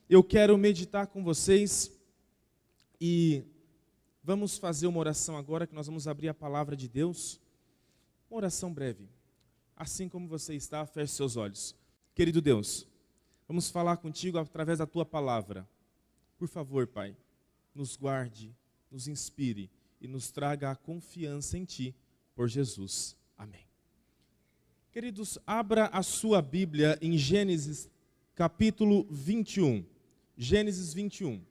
eu quero meditar com vocês e vamos fazer uma oração agora, que nós vamos abrir a palavra de Deus. Uma oração breve. Assim como você está, feche seus olhos. Querido Deus, vamos falar contigo através da tua palavra. Por favor, Pai, nos guarde, nos inspire e nos traga a confiança em Ti, por Jesus. Amém. Queridos, abra a sua Bíblia em Gênesis capítulo 21. Gênesis 21.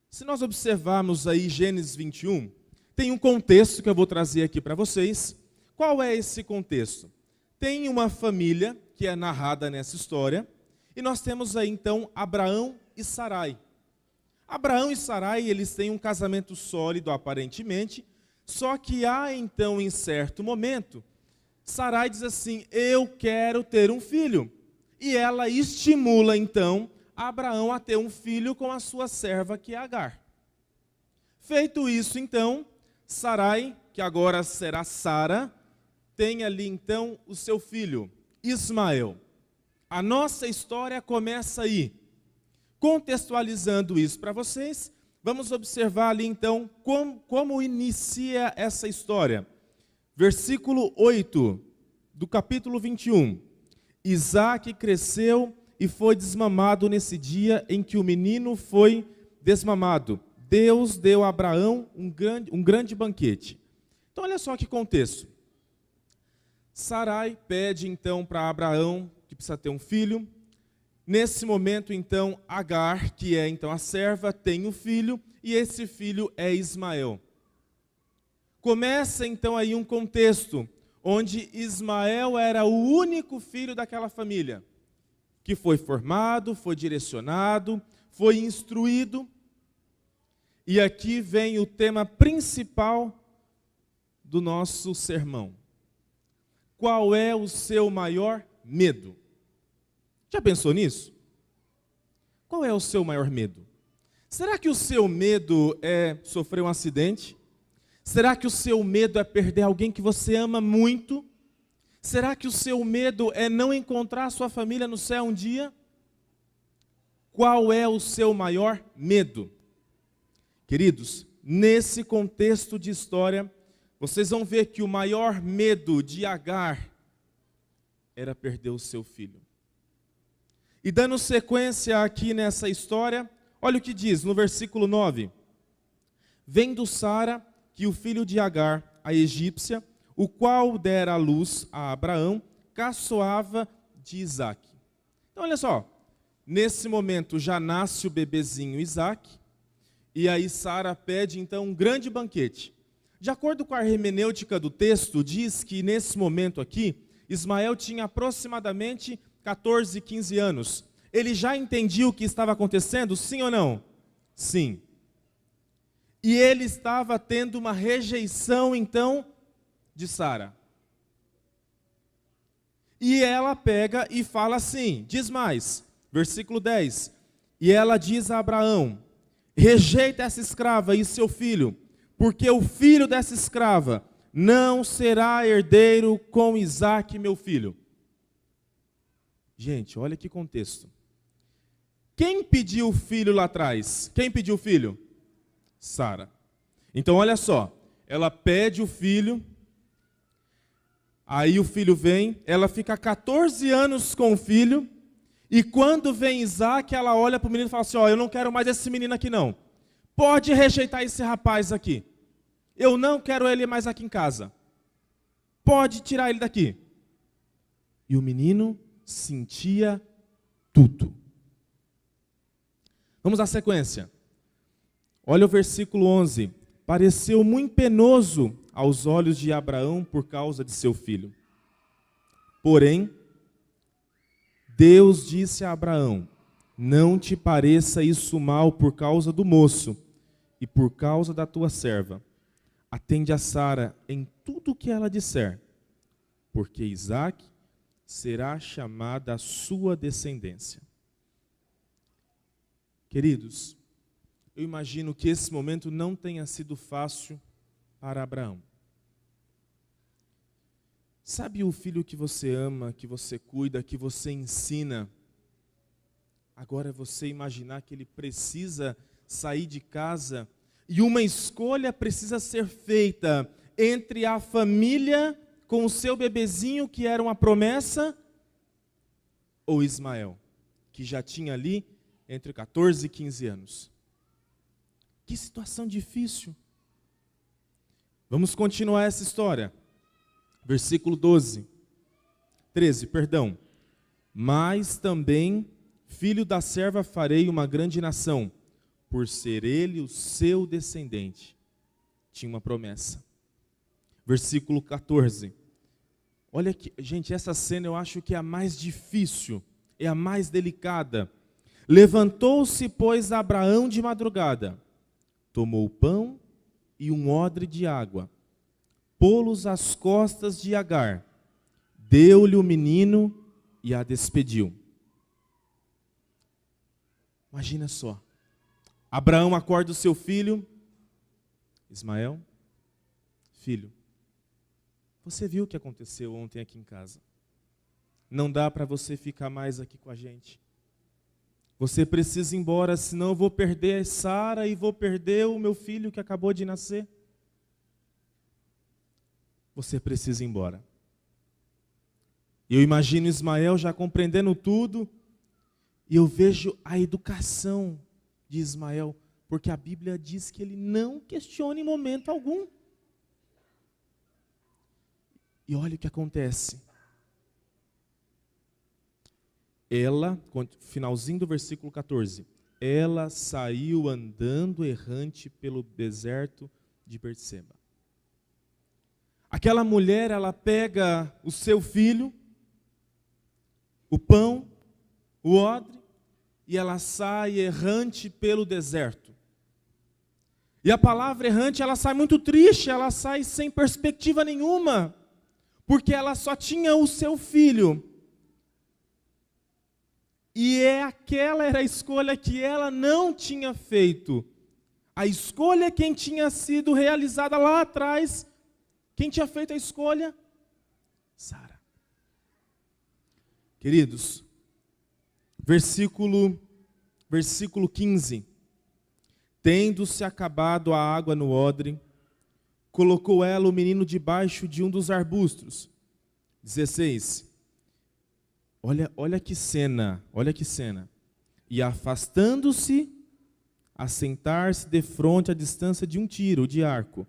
Se nós observarmos aí Gênesis 21, tem um contexto que eu vou trazer aqui para vocês. Qual é esse contexto? Tem uma família que é narrada nessa história, e nós temos aí então Abraão e Sarai. Abraão e Sarai, eles têm um casamento sólido aparentemente, só que há então em certo momento, Sarai diz assim: eu quero ter um filho. E ela estimula então Abraão a ter um filho com a sua serva, que é Agar. Feito isso então, Sarai, que agora será Sara, tem ali então o seu filho, Ismael. A nossa história começa aí. Contextualizando isso para vocês, vamos observar ali então como inicia essa história. Versículo 8 do capítulo 21. Isaac cresceu e foi desmamado nesse dia em que o menino foi desmamado. Deus deu a Abraão um grande banquete. Então olha só que contexto. Sarai pede então para Abraão que precisa ter um filho. Nesse momento então Agar, que é então a serva, tem um filho e esse filho é Ismael. Começa então aí um contexto onde Ismael era o único filho daquela família, que foi formado, foi direcionado, foi instruído. E aqui vem o tema principal do nosso sermão. Qual é o seu maior medo? Já pensou nisso? Qual é o seu maior medo? Será que o seu medo é sofrer um acidente? Será que o seu medo é perder alguém que você ama muito? Será que o seu medo é não encontrar a sua família no céu um dia? Qual é o seu maior medo? Queridos, nesse contexto de história, vocês vão ver que o maior medo de Agar era perder o seu filho. E dando sequência aqui nessa história, olha o que diz no versículo 9. Vendo Sara que o filho de Agar, a egípcia, o qual dera a luz a Abraão, caçoava de Isaque. Então olha só, nesse momento já nasce o bebezinho Isaque, e aí Sara pede então um grande banquete. De acordo com a hermenêutica do texto, diz que nesse momento aqui, Ismael tinha aproximadamente 14, 15 anos. Ele já entendia o que estava acontecendo, sim ou não? Sim. E ele estava tendo uma rejeição, então, de Sara. E ela pega e fala assim, diz mais, versículo 10. E ela diz a Abraão: rejeita essa escrava e seu filho, porque o filho dessa escrava não será herdeiro com Isaque, meu filho. Gente, olha que contexto. Quem pediu o filho lá atrás? Quem pediu o filho? Sara. Então olha só, ela pede o filho, aí o filho vem, ela fica 14 anos com o filho, e quando vem Isaque, ela olha para o menino e fala assim: ó, eu não quero mais esse menino aqui não. Pode rejeitar esse rapaz aqui. Eu não quero ele mais aqui em casa. Pode tirar ele daqui. E o menino sentia tudo. Vamos à sequência. Olha o versículo 11. Pareceu muito penoso aos olhos de Abraão por causa de seu filho. Porém, Deus disse a Abraão: não te pareça isso mal por causa do moço e por causa da tua serva. Atende a Sara em tudo o que ela disser, porque Isaque será chamada a sua descendência. Queridos, eu imagino que esse momento não tenha sido fácil para Abraão. Sabe o filho que você ama, que você cuida, que você ensina? Agora você imaginar que ele precisa sair de casa e uma escolha precisa ser feita entre a família com o seu bebezinho, que era uma promessa, ou Ismael, que já tinha ali entre 14 e 15 anos. Que situação difícil. Vamos continuar essa história. Versículo 13. Mas também, filho da serva, farei uma grande nação, por ser ele o seu descendente. Tinha uma promessa. Versículo 14. Olha que, gente, essa cena eu acho que é a mais difícil, é a mais delicada. Levantou-se, pois, Abraão de madrugada, tomou o pão e um odre de água, pô-los às costas de Agar, deu-lhe o menino e a despediu. Imagina só, Abraão acorda o seu filho, Ismael, filho, você viu o que aconteceu ontem aqui em casa? Não dá para você ficar mais aqui com a gente. Você precisa ir embora, senão eu vou perder Sara e vou perder o meu filho que acabou de nascer. Você precisa ir embora. Eu imagino Ismael já compreendendo tudo, e eu vejo a educação de Ismael, porque a Bíblia diz que ele não questiona em momento algum. E olha o que acontece. Ela, finalzinho do versículo 14, ela saiu andando errante pelo deserto de Berseba. Aquela mulher, ela pega o seu filho, o pão, o odre, e ela sai errante pelo deserto. E a palavra errante, ela sai muito triste, ela sai sem perspectiva nenhuma, porque ela só tinha o seu filho. E aquela era a escolha que ela não tinha feito. A escolha quem tinha sido realizada lá atrás, quem tinha feito a escolha? Sara. Queridos, versículo 15. Tendo-se acabado a água no odre, colocou ela o menino debaixo de um dos arbustos. 16. Olha que cena. E afastando-se, a sentar-se defronte à distância de um tiro de arco,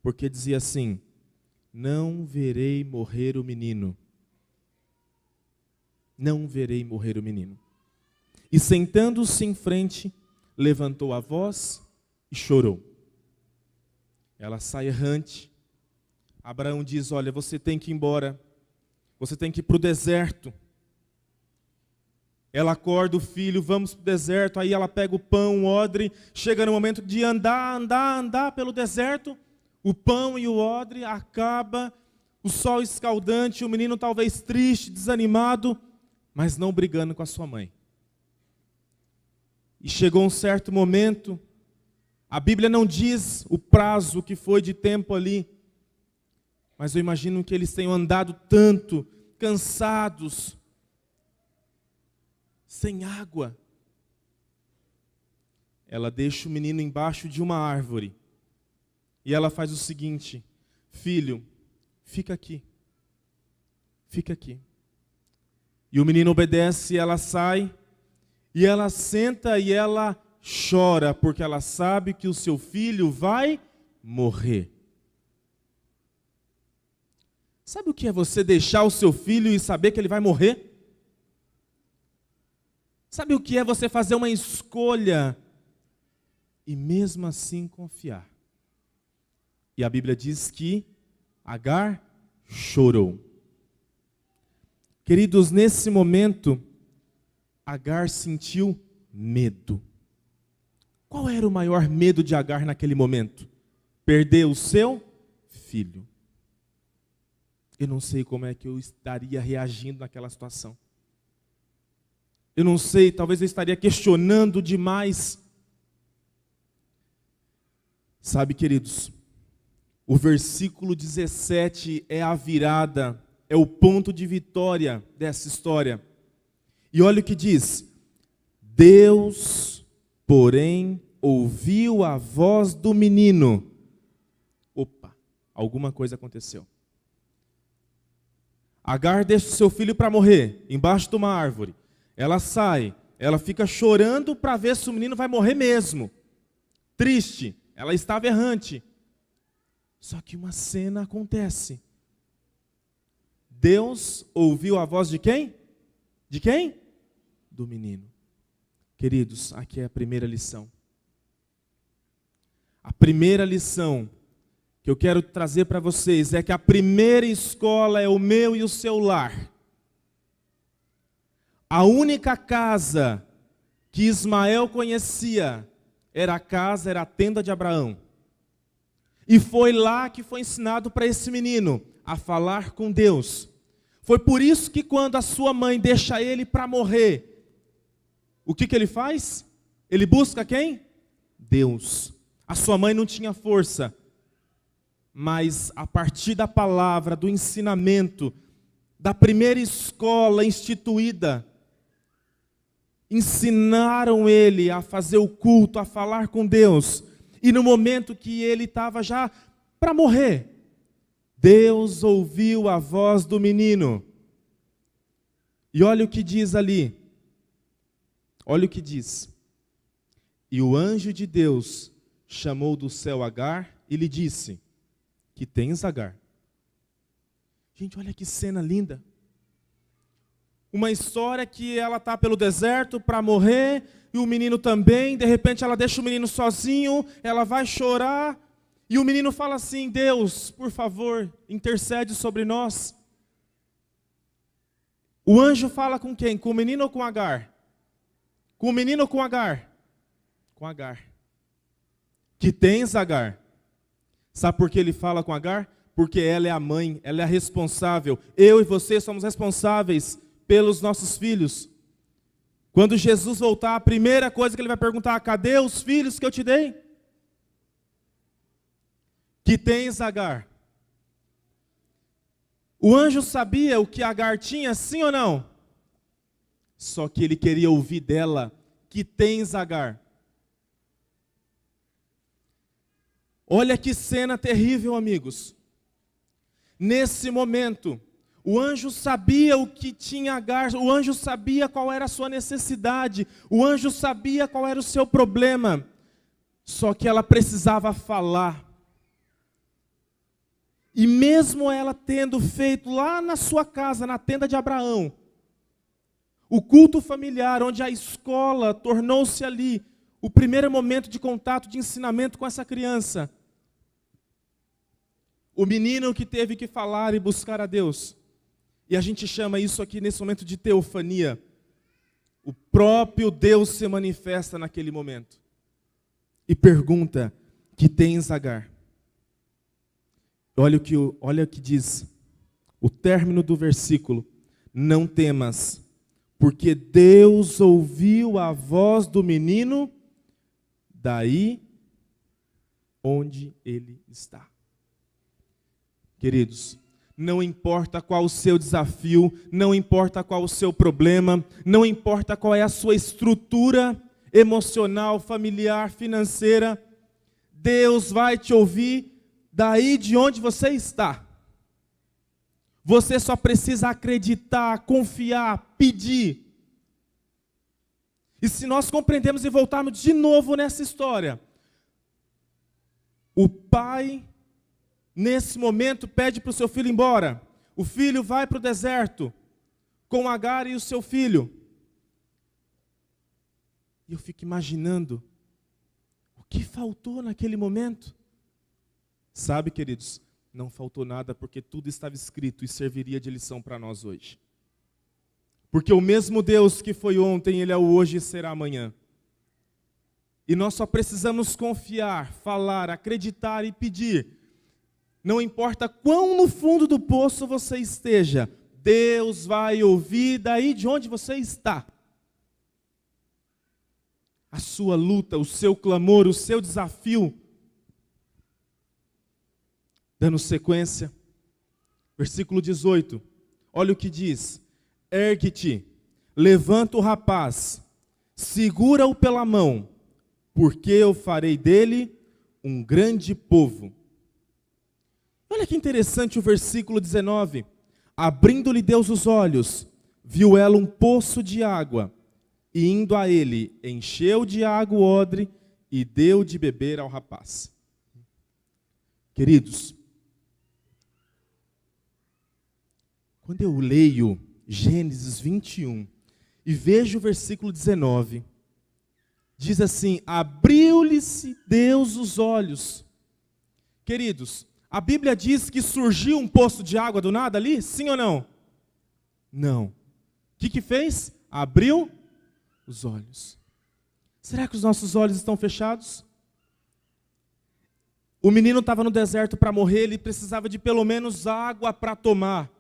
porque dizia assim: não verei morrer o menino. Não verei morrer o menino. E sentando-se em frente, levantou a voz e chorou. Ela sai errante. Abraão diz: olha, você tem que ir embora. Você tem que ir para o deserto. Ela acorda o filho, vamos para o deserto. Aí ela pega o pão, o odre. Chega no momento de andar pelo deserto. O pão e o odre acaba. O sol escaldante, o menino talvez triste, desanimado, mas não brigando com a sua mãe. E chegou um certo momento, a Bíblia não diz o prazo que foi de tempo ali, mas eu imagino que eles tenham andado tanto, cansados, sem água. Ela deixa o menino embaixo de uma árvore, e ela faz o seguinte: filho, fica aqui. Fica aqui. E o menino obedece, ela sai, e ela senta e ela chora, porque ela sabe que o seu filho vai morrer. Sabe o que é você deixar o seu filho e saber que ele vai morrer? Sabe o que é você fazer uma escolha e mesmo assim confiar? E a Bíblia diz que Agar chorou. Queridos, nesse momento, Agar sentiu medo. Qual era o maior medo de Agar naquele momento? Perder o seu filho. Eu não sei como é que eu estaria reagindo naquela situação. Eu não sei, talvez eu estaria questionando demais. Sabe, queridos, o versículo 17 é a virada é o ponto de vitória dessa história. E olha o que diz: Deus, porém, ouviu a voz do menino. Opa, alguma coisa aconteceu. Agar deixa o seu filho para morrer embaixo de uma árvore. Ela sai, ela fica chorando para ver se o menino vai morrer mesmo. Triste, ela estava errante. Só que uma cena acontece. Deus ouviu a voz de quem? De quem? Do menino. Queridos, aqui é a primeira lição. A primeira lição que eu quero trazer para vocês é que a primeira escola é o meu e o seu lar. A única casa que Ismael conhecia era a tenda de Abraão. E foi lá que foi ensinado para esse menino a falar com Deus. Foi por isso que quando a sua mãe deixa ele para morrer, o que ele faz? Ele busca quem? Deus. A sua mãe não tinha força, mas a partir da palavra, do ensinamento, da primeira escola instituída, ensinaram ele a fazer o culto, a falar com Deus. E no momento que ele estava já para morrer, Deus ouviu a voz do menino. E olha o que diz ali. Olha o que diz. E o anjo de Deus chamou do céu Agar e lhe disse: que tens, Agar? Gente, olha que cena linda. Uma história que ela está pelo deserto para morrer, e o menino também. De repente ela deixa o menino sozinho, ela vai chorar, e o menino fala assim: Deus, por favor, intercede sobre nós. O anjo fala com quem? Com o menino ou com Agar? Com o menino ou com Agar? Com Agar. Que tens, Agar? Sabe por que ele fala com Agar? Porque ela é a mãe, ela é a responsável. Eu e você somos responsáveis pelos nossos filhos. Quando Jesus voltar, a primeira coisa que ele vai perguntar: cadê os filhos que eu te dei? Que tens, Agar? O anjo sabia o que Agar tinha, sim ou não? Só que ele queria ouvir dela: que tens, Agar? Olha que cena terrível, amigos. Nesse momento, o anjo sabia o que tinha Agar, o anjo sabia qual era a sua necessidade, o anjo sabia qual era o seu problema, só que ela precisava falar. E mesmo ela tendo feito lá na sua casa, na tenda de Abraão, o culto familiar, onde a escola tornou-se ali o primeiro momento de contato, de ensinamento com essa criança, o menino que teve que falar e buscar a Deus. E a gente chama isso aqui nesse momento de teofania. O próprio Deus se manifesta naquele momento. E pergunta: que tens, Agar? Olha o que diz o término do versículo: não temas, porque Deus ouviu a voz do menino daí onde ele está. Queridos, não importa qual o seu desafio, não importa qual o seu problema, não importa qual é a sua estrutura emocional, familiar, financeira, Deus vai te ouvir daí de onde você está. Você só precisa acreditar, confiar, pedir. E se nós compreendemos e voltarmos de novo nessa história, o pai, nesse momento, pede para o seu filho ir embora. O filho vai para o deserto com Agar e o seu filho. E eu fico imaginando o que faltou naquele momento. Sabe, queridos, não faltou nada, porque tudo estava escrito e serviria de lição para nós hoje. Porque o mesmo Deus que foi ontem, Ele é o hoje e será amanhã. E nós só precisamos confiar, falar, acreditar e pedir. Não importa quão no fundo do poço você esteja, Deus vai ouvir daí de onde você está. A sua luta, o seu clamor, o seu desafio. Dando sequência, versículo 18. Olha o que diz: ergue-te, levanta o rapaz, segura-o pela mão, porque eu farei dele um grande povo. Olha que interessante o versículo 19. Abrindo-lhe Deus os olhos, viu ela um poço de água, e indo a ele, encheu de água o odre e deu de beber ao rapaz. Queridos, quando eu leio Gênesis 21 e vejo o versículo 19, diz assim: abriu-lhe-se Deus os olhos. Queridos, a Bíblia diz que surgiu um poço de água do nada ali? Sim ou não? Não. O que fez? Abriu os olhos. Será que os nossos olhos estão fechados? O menino estava no deserto para morrer, ele precisava de pelo menos água para tomar.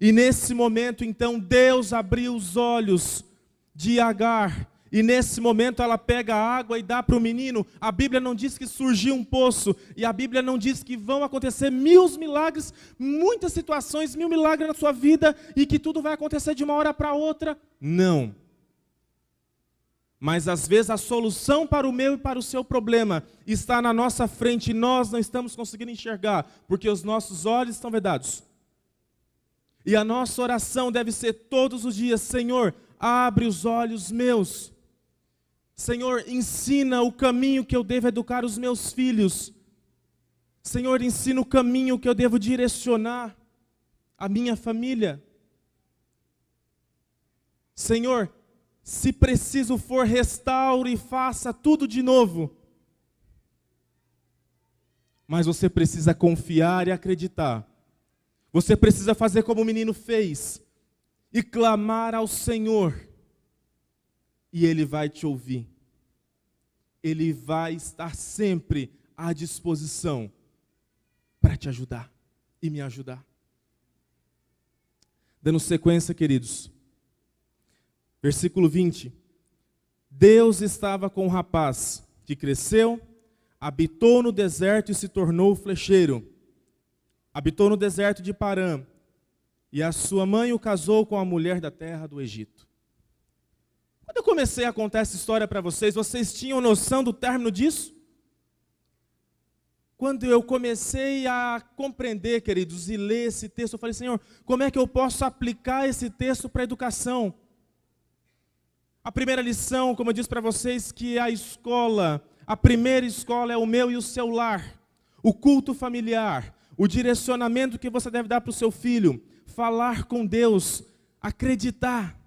E nesse momento, então, Deus abriu os olhos de Agar. E nesse momento ela pega a água e dá para o menino. A Bíblia não diz que surgiu um poço. E a Bíblia não diz que vão acontecer 1000 milagres, muitas situações, 1000 milagres na sua vida. E que tudo vai acontecer de uma hora para outra. Não. Mas às vezes a solução para o meu e para o seu problema está na nossa frente e nós não estamos conseguindo enxergar, porque os nossos olhos estão vedados. E a nossa oração deve ser todos os dias: Senhor, abre os olhos meus. Senhor, ensina o caminho que eu devo educar os meus filhos. Senhor, ensina o caminho que eu devo direcionar a minha família. Senhor, se preciso for, restaure e faça tudo de novo. Mas você precisa confiar e acreditar. Você precisa fazer como o menino fez e clamar ao Senhor. E Ele vai te ouvir. Ele vai estar sempre à disposição para te ajudar e me ajudar. Dando sequência, queridos. Versículo 20. Deus estava com o rapaz que cresceu, habitou no deserto e se tornou flecheiro. Habitou no deserto de Parã, e a sua mãe o casou com a mulher da terra do Egito. Quando eu comecei a contar essa história para vocês, vocês tinham noção do término disso? Quando eu comecei a compreender, queridos, e ler esse texto, eu falei: Senhor, como é que eu posso aplicar esse texto para a educação? A primeira lição, como eu disse para vocês, que a escola, a primeira escola é o meu e o seu lar, o culto familiar, o direcionamento que você deve dar para o seu filho, falar com Deus, acreditar.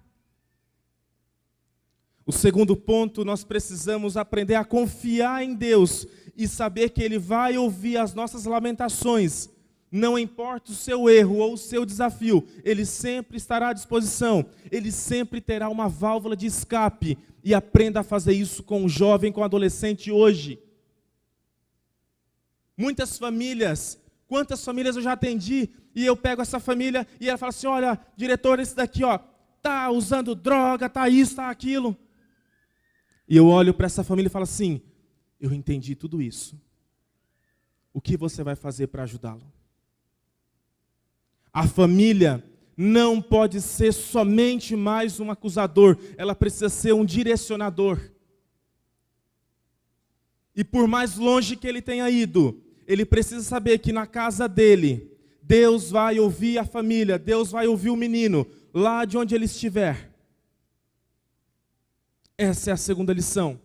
O segundo ponto, nós precisamos aprender a confiar em Deus e saber que Ele vai ouvir as nossas lamentações. Não importa o seu erro ou o seu desafio, Ele sempre estará à disposição. Ele sempre terá uma válvula de escape. E aprenda a fazer isso com o jovem, com o adolescente hoje. Muitas famílias, quantas famílias eu já atendi, e eu pego essa família e ela fala assim: olha, diretor, esse daqui, ó, tá usando droga, tá isso, tá aquilo. E eu olho para essa família e falo assim: eu entendi tudo isso. O que você vai fazer para ajudá-lo? A família não pode ser somente mais um acusador, ela precisa ser um direcionador. E por mais longe que ele tenha ido, ele precisa saber que na casa dele, Deus vai ouvir a família, Deus vai ouvir o menino, lá de onde ele estiver. Essa é a segunda lição.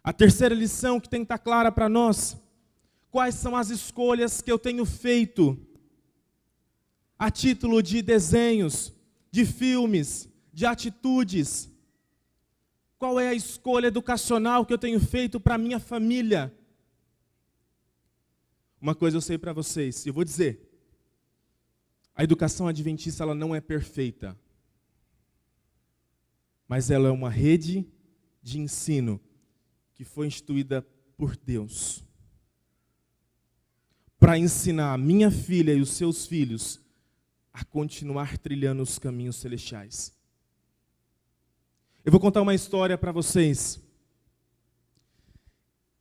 A terceira lição que tem que estar clara para nós: quais são as escolhas que eu tenho feito a título de desenhos, de filmes, de atitudes? Qual é a escolha educacional que eu tenho feito para a minha família? Uma coisa eu sei para vocês, e eu vou dizer: a educação adventista ela não é perfeita, mas ela é uma rede de ensino que foi instituída por Deus para ensinar a minha filha e os seus filhos a continuar trilhando os caminhos celestiais. Eu vou contar uma história para vocês.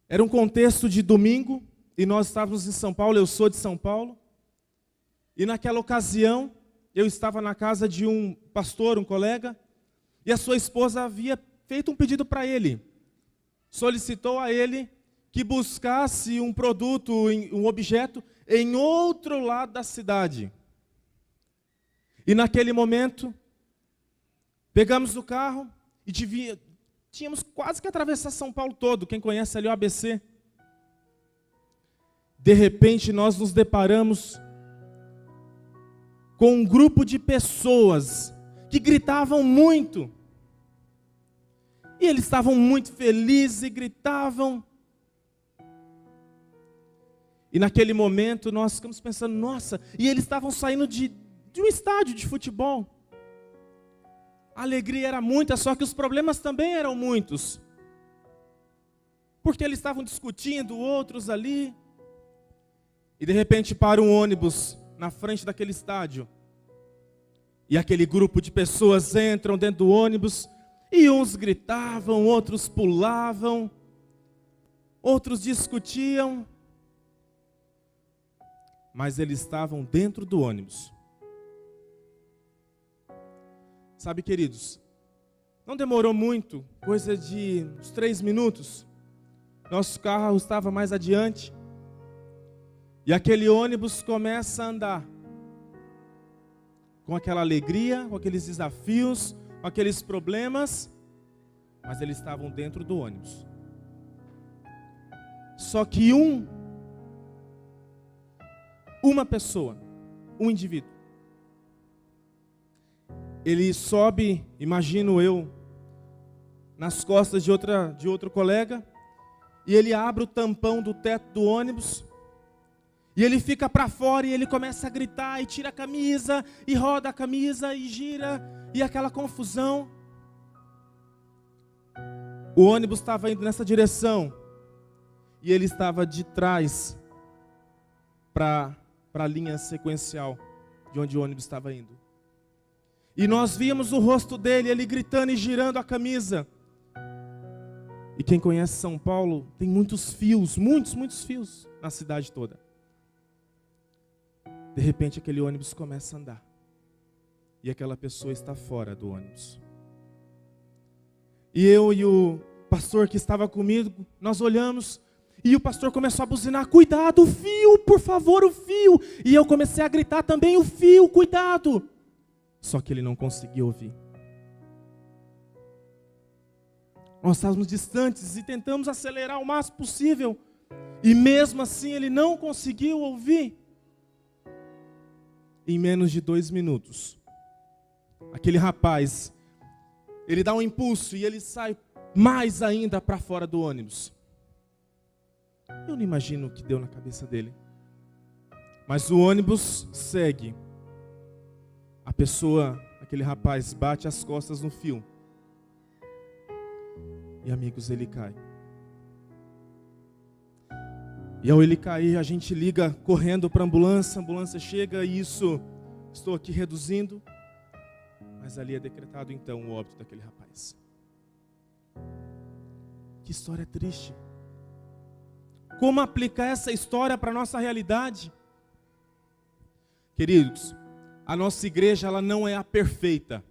Era um contexto de domingo, e nós estávamos em São Paulo, eu sou de São Paulo, e naquela ocasião, eu estava na casa de um pastor, um colega, e a sua esposa havia feito um pedido para ele. Solicitou a ele que buscasse um produto, um objeto, em outro lado da cidade. E naquele momento, pegamos o carro e tínhamos quase que atravessar São Paulo todo. Quem conhece ali o ABC. De repente, nós nos deparamos com um grupo de pessoas que gritavam muito. E eles estavam muito felizes e gritavam. E naquele momento nós ficamos pensando, nossa, e eles estavam saindo de um estádio de futebol. A alegria era muita, só que os problemas também eram muitos. Porque eles estavam discutindo, outros ali. E de repente para um ônibus na frente daquele estádio. E aquele grupo de pessoas entram dentro do ônibus. E uns gritavam, outros pulavam. Outros discutiam. Mas eles estavam dentro do ônibus. Sabe, queridos, não demorou muito, coisa de uns 3 minutos. Nosso carro estava mais adiante. E aquele ônibus começa a andar. Com aquela alegria, com aqueles desafios, com aqueles problemas. Mas eles estavam dentro do ônibus. Só que uma pessoa, um indivíduo, ele sobe, imagino eu, nas costas de outro colega, e ele abre o tampão do teto do ônibus, e ele fica para fora, e ele começa a gritar, e tira a camisa, e roda a camisa, e gira, e aquela confusão. O ônibus estava indo nessa direção, e ele estava de trás para a linha sequencial de onde o ônibus estava indo. E nós víamos o rosto dele, ele gritando e girando a camisa. E quem conhece São Paulo, tem muitos fios, muitos fios na cidade toda. De repente aquele ônibus começa a andar. E aquela pessoa está fora do ônibus. E eu e o pastor que estava comigo, nós olhamos. E o pastor começou a buzinar, cuidado, o fio, por favor, o fio. E eu comecei a gritar também, o fio, cuidado. Só que ele não conseguia ouvir. Nós estávamos distantes e tentamos acelerar o máximo possível. E mesmo assim ele não conseguiu ouvir. Em menos de 2 minutos, aquele rapaz, ele dá um impulso e ele sai mais ainda para fora do ônibus. Eu não imagino o que deu na cabeça dele. Mas o ônibus segue. A pessoa, aquele rapaz, bate as costas no fio. E amigos, ele cai. E ao ele cair, a gente liga correndo para a ambulância chega e isso, estou aqui reduzindo. Mas ali é decretado então o óbito daquele rapaz. Que história triste. Como aplicar essa história para a nossa realidade? Queridos, a nossa igreja ela não é a perfeita.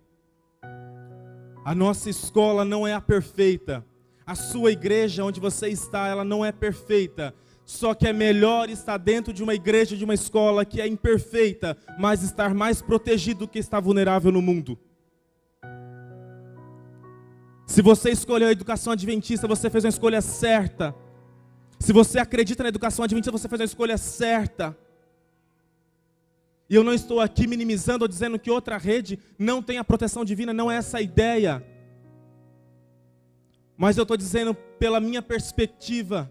A nossa escola não é a perfeita. A sua igreja onde você está, ela não é perfeita. Só que é melhor estar dentro de uma igreja, de uma escola que é imperfeita, mas estar mais protegido do que estar vulnerável no mundo. Se você escolheu a educação adventista, você fez uma escolha certa. Se você acredita na educação adventista, você fez a escolha certa. E eu não estou aqui minimizando ou dizendo que outra rede não tem a proteção divina, não é essa a ideia. Mas eu estou dizendo pela minha perspectiva,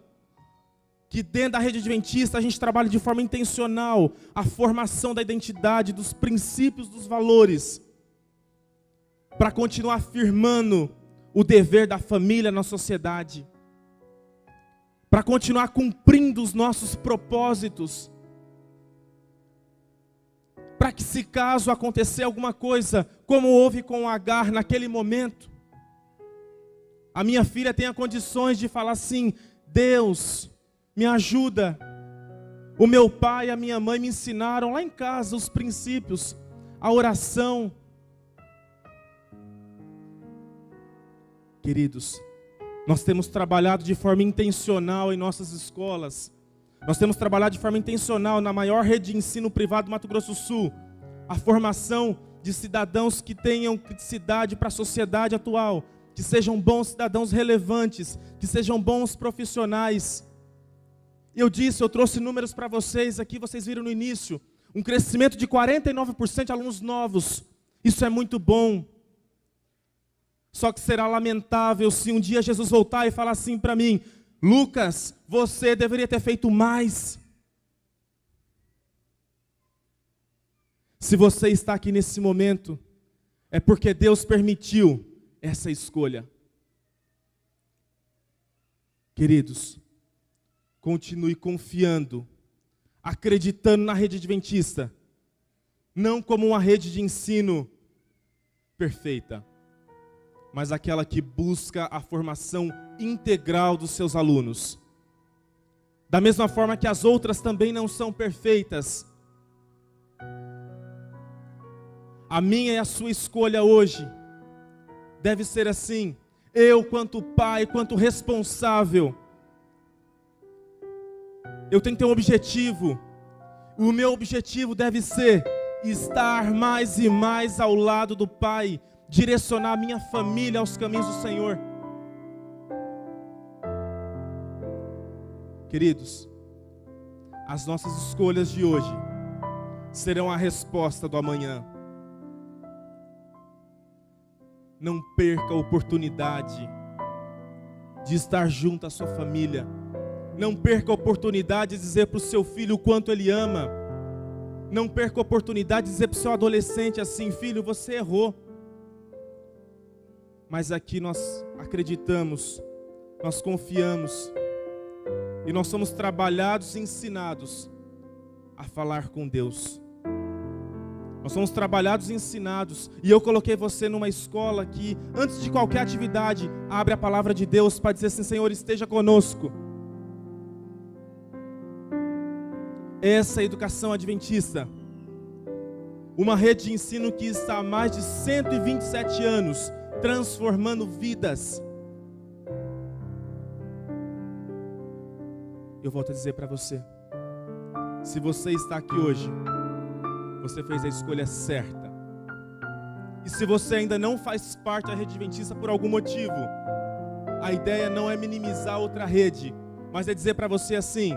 que dentro da rede adventista a gente trabalha de forma intencional a formação da identidade, dos princípios, dos valores, para continuar afirmando o dever da família na sociedade, para continuar cumprindo os nossos propósitos, para que se caso acontecer alguma coisa, como houve com Agar naquele momento, a minha filha tenha condições de falar assim: Deus, me ajuda. O meu pai e a minha mãe me ensinaram lá em casa os princípios, a oração. Queridos, nós temos trabalhado de forma intencional em nossas escolas. Nós temos trabalhado de forma intencional na maior rede de ensino privado do Mato Grosso do Sul, a formação de cidadãos que tenham criticidade para a sociedade atual, que sejam bons cidadãos relevantes, que sejam bons profissionais. Eu trouxe números para vocês aqui, vocês viram no início, um crescimento de 49% de alunos novos. Isso é muito bom. Só que será lamentável se um dia Jesus voltar e falar assim para mim: Lucas, você deveria ter feito mais. Se você está aqui nesse momento, é porque Deus permitiu essa escolha. Queridos, continue confiando, acreditando na rede adventista, não como uma rede de ensino perfeita, mas aquela que busca a formação integral dos seus alunos. Da mesma forma que as outras também não são perfeitas. A minha e a sua escolha hoje deve ser assim. Eu, quanto pai, quanto responsável, eu tenho que ter um objetivo. O meu objetivo deve ser estar mais e mais ao lado do Pai, direcionar a minha família aos caminhos do Senhor. Queridos, as nossas escolhas de hoje serão a resposta do amanhã. Não perca a oportunidade de estar junto à sua família. Não perca a oportunidade de dizer para o seu filho o quanto ele ama. Não perca a oportunidade de dizer para o seu adolescente assim: filho, você errou. Mas aqui nós acreditamos, nós confiamos, e nós somos trabalhados e ensinados a falar com Deus. Nós somos trabalhados e ensinados, e eu coloquei você numa escola que, antes de qualquer atividade, abre a palavra de Deus para dizer assim: Senhor, esteja conosco. Essa é a educação adventista, uma rede de ensino que está há mais de 127 anos, transformando vidas. Eu volto a dizer para você, se você está aqui hoje, você fez a escolha certa. E se você ainda não faz parte da rede adventista por algum motivo, a ideia não é minimizar outra rede, mas é dizer para você assim: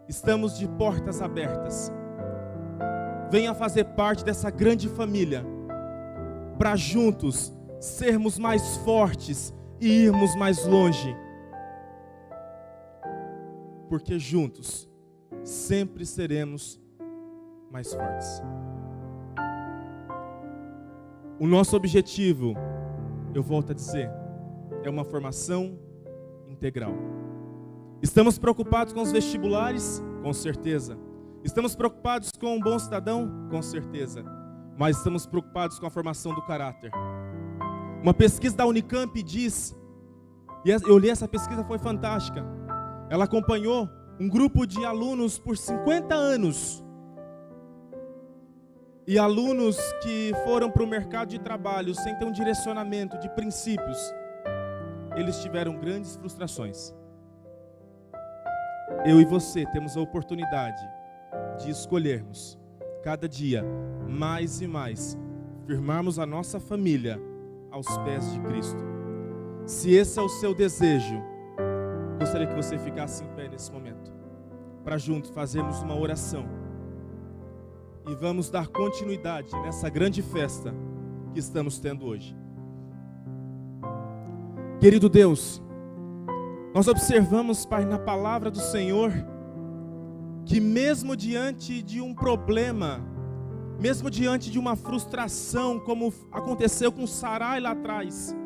estamos de portas abertas. Venha fazer parte dessa grande família, para juntos sermos mais fortes e irmos mais longe. Porque juntos sempre seremos mais fortes. O nosso objetivo, eu volto a dizer, é uma formação integral. Estamos preocupados com os vestibulares? Com certeza. Estamos preocupados com um bom cidadão? Com certeza. Mas estamos preocupados com a formação do caráter. Uma pesquisa da Unicamp diz, e eu li essa pesquisa, foi fantástica. Ela acompanhou um grupo de alunos por 50 anos. E alunos que foram para o mercado de trabalho sem ter um direcionamento de princípios, eles tiveram grandes frustrações. Eu e você temos a oportunidade de escolhermos, cada dia, mais e mais, firmarmos a nossa família aos pés de Cristo. Se esse é o seu desejo, gostaria que você ficasse em pé nesse momento, para juntos fazermos uma oração. E vamos dar continuidade nessa grande festa que estamos tendo hoje. Querido Deus, nós observamos, Pai, na palavra do Senhor, que mesmo diante de um problema, mesmo diante de uma frustração, como aconteceu com Sarai lá atrás,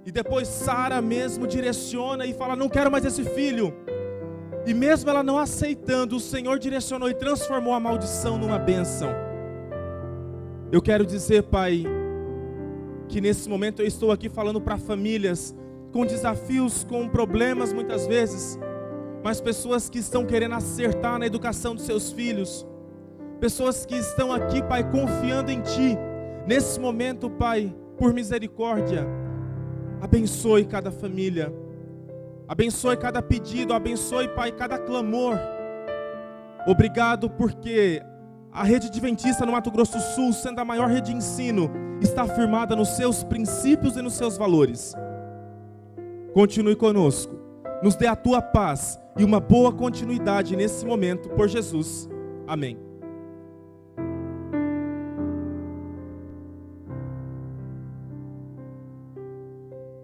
e depois Sara mesmo direciona e fala: não quero mais esse filho. E mesmo ela não aceitando, o Senhor direcionou e transformou a maldição numa bênção. Eu quero dizer, Pai, que nesse momento eu estou aqui falando para famílias com desafios, com problemas muitas vezes, mas pessoas que estão querendo acertar na educação dos seus filhos, pessoas que estão aqui, Pai, confiando em Ti. Nesse momento, Pai, por misericórdia, abençoe cada família, abençoe cada pedido, abençoe, Pai, cada clamor. Obrigado porque a rede adventista no Mato Grosso do Sul, sendo a maior rede de ensino, está firmada nos seus princípios e nos seus valores. Continue conosco, nos dê a Tua paz e uma boa continuidade nesse momento, por Jesus. Amém.